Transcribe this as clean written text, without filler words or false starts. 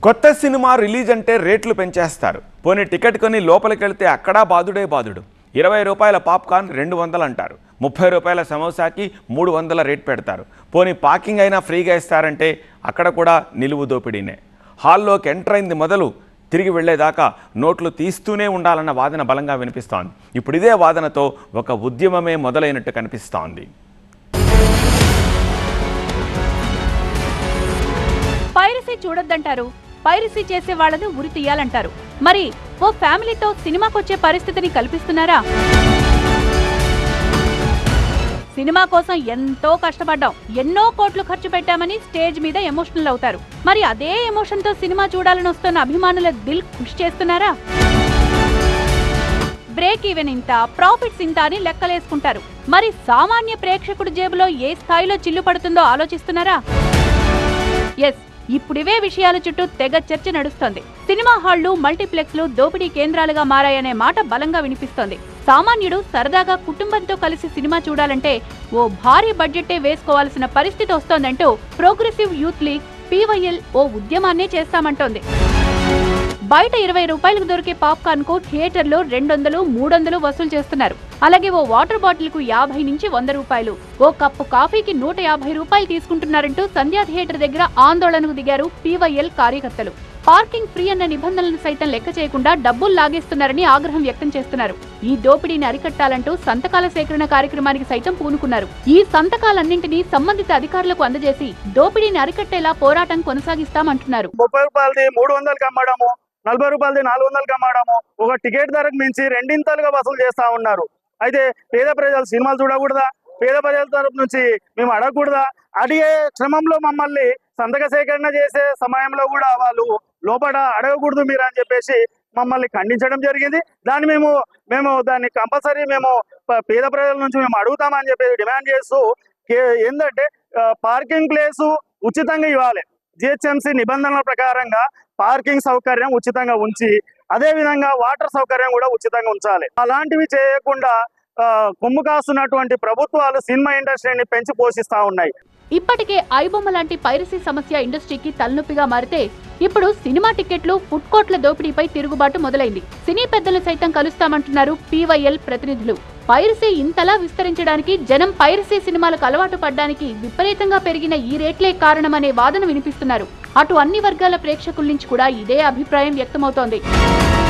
కొత్త cinema release అంటే రేట్లు పెంచేస్తారు. పోనీ టికెట్ కొని లోపలికి వెళ్తే అక్కడా బాదుడే బాదుడు. 20 రూపాయల పాప్కార్న్ 200 అంటారు. 30 రూపాయల సమోసాకి 300 రేట్ పెడతారు. పోనీ పార్కింగ్ అయినా ఫ్రీగా ఇస్తారంటే అక్కడ కూడా నిలువు దోపిడీనే. హాల్లోకి ఎంటర్ అయింది మొదలు తిరిగి వెళ్లేదాకా నోట్లు తీస్తూనే ఉండాలన్న వాదన బలంగా వినిపిస్తోంది. ఇప్పుడు ఇదే వాదనతో ఒక ఉద్యమమే మొదలైనట్టు కనిపిస్తోంది. పైరసీ చూడొద్దంటారు, పైరసీ చేసే వాళ్ళని ఉరి తీయాలంటారు. మరి ఓ ఫ్యామిలీతో సినిమాకొచ్చే పరిస్థితిని కల్పిస్తున్నారా? సినిమా కోసం ఎంతో కష్టపడ్డాం, ఎన్నో కోట్లు ఖర్చు పెట్టామని స్టేజ్ మీద ఎమోషనల్ అవుతారు. మరి అదే ఎమోషన్ తో సినిమా చూడాలని వస్తున్న అభిమానుల దిల్ ఖుష్ చేస్తున్నారా? బ్రేక్ ఈవెన్ ఇంత, ప్రాఫిట్స్ ఇంత అని లెక్కలేసుకుంటారు. మరి సామాన్య ప్రేక్షకుడి జేబులో ఏ స్థాయిలో చిల్లు పడుతుందో ఆలోచిస్తున్నారా? ఎస్, ఇప్పుడివే విషయాల చుట్టూ తెగ చర్చ నడుస్తోంది. సినిమా హాళ్లు, మల్టీప్లెక్స్లు దోపిడీ కేంద్రాలుగా మారాయనే మాట బలంగా వినిపిస్తోంది. సామాన్యుడు సరదాగా కుటుంబంతో కలిసి సినిమా చూడాలంటే ఓ భారీ బడ్జెట్టే వేసుకోవాల్సిన పరిస్థితి వస్తోందంటూ ప్రోగ్రెసివ్ యూత్ లీగ్ PYL ఓ ఉద్యమాన్నే చేస్తామంటోంది. బయట 20 రూపాయలకు దొరికే పాప్కార్న్ కు థియేటర్లో 200, 300 వసూలు చేస్తున్నారు. అలాగే ఓ వాటర్ బాటిల్ కు 50 నుంచి 100 రూపాయలు, ఓ కప్పు కాఫీకి 150 రూపాయలు తీసుకుంటున్నారంటూ సంధ్యా థియేటర్ దగ్గర ఆందోళనకు దిగారు PYL కార్యకర్తలు. పార్కింగ్ ఫ్రీ అన్న నిబంధనలను సైతం లెక్క చేయకుండా డబ్బులు లాగేస్తున్నారని ఆగ్రహం వ్యక్తం చేస్తున్నారు. ఈ దోపిడీని అరికట్టాలంటూ సంతకాల సేకరణ కార్యక్రమానికి సైతం పూనుకున్నారు. ఈ సంతకాలన్నింటినీ సంబంధిత అధికారులకు అందజేసి దోపిడీని అరికట్టేలా పోరాటం కొనసాగిస్తామంటున్నారు. 30 రూపాయలది 300కి అమ్మడము, 40 రూపాయలది 400కి అమ్మడము, ఒక టికెట్ ధరకు మించి రెండింతలుగా వసూలు చేస్తా ఉన్నారు. అయితే పేద ప్రజలు సినిమాలు చూడకూడదా? పేద ప్రజల తరపు నుంచి మేము అడగకూడదా? అడిగే క్రమంలో మమ్మల్ని సంతక సేకరణ చేసే సమయంలో కూడా వాళ్ళు లోపల అడగకూడదు మీరు అని చెప్పేసి మమ్మల్ని ఖండించడం జరిగింది. దాన్ని మేము దాన్ని కంపల్సరీ మేము పేద ప్రజల నుంచి మేము అడుగుతామని చెప్పేసి డిమాండ్ చేస్తూ ఏంటంటే పార్కింగ్ ప్లేసు ఉచితంగా ఇవ్వాలి. GHMC నిబంధనల ప్రకారంగా పార్కింగ్ సౌకర్యం ఉచితంగా ఉంచి, అదే విధంగా వాటర్ సౌకర్యం కూడా ఉచితంగా ఉంచాలి. అలాంటివి చేయకుండా కొమ్ము కాస్తున్నటువంటి ప్రభుత్వాలు సినిమా ఇండస్ట్రీని పెంచి పోషిస్తా ఉన్నాయి. ఇప్పటికే ఐబొమ్మ లాంటి పైరసీ సమస్య ఇండస్ట్రీకి తలనొప్పిగా మారితే ఇప్పుడు సినిమా టికెట్లు, ఫుడ్ కోర్ట్ల దోపిడీపై తిరుగుబాటు మొదలైంది. సినీ పెద్దలు సైతం కలుస్తామంటున్నారు PYL ప్రతినిధులు. పైరసీ ఇంతలా విస్తరించడానికి, జనం పైరసీ సినిమాలకు అలవాటు పడ్డానికి విపరీతంగా పెరిగిన ఈ రేట్లే కారణమనే వాదన వినిపిస్తున్నారు. అటు అన్ని వర్గాల ప్రేక్షకుల నుంచి కూడా ఇదే అభిప్రాయం వ్యక్తమవుతోంది.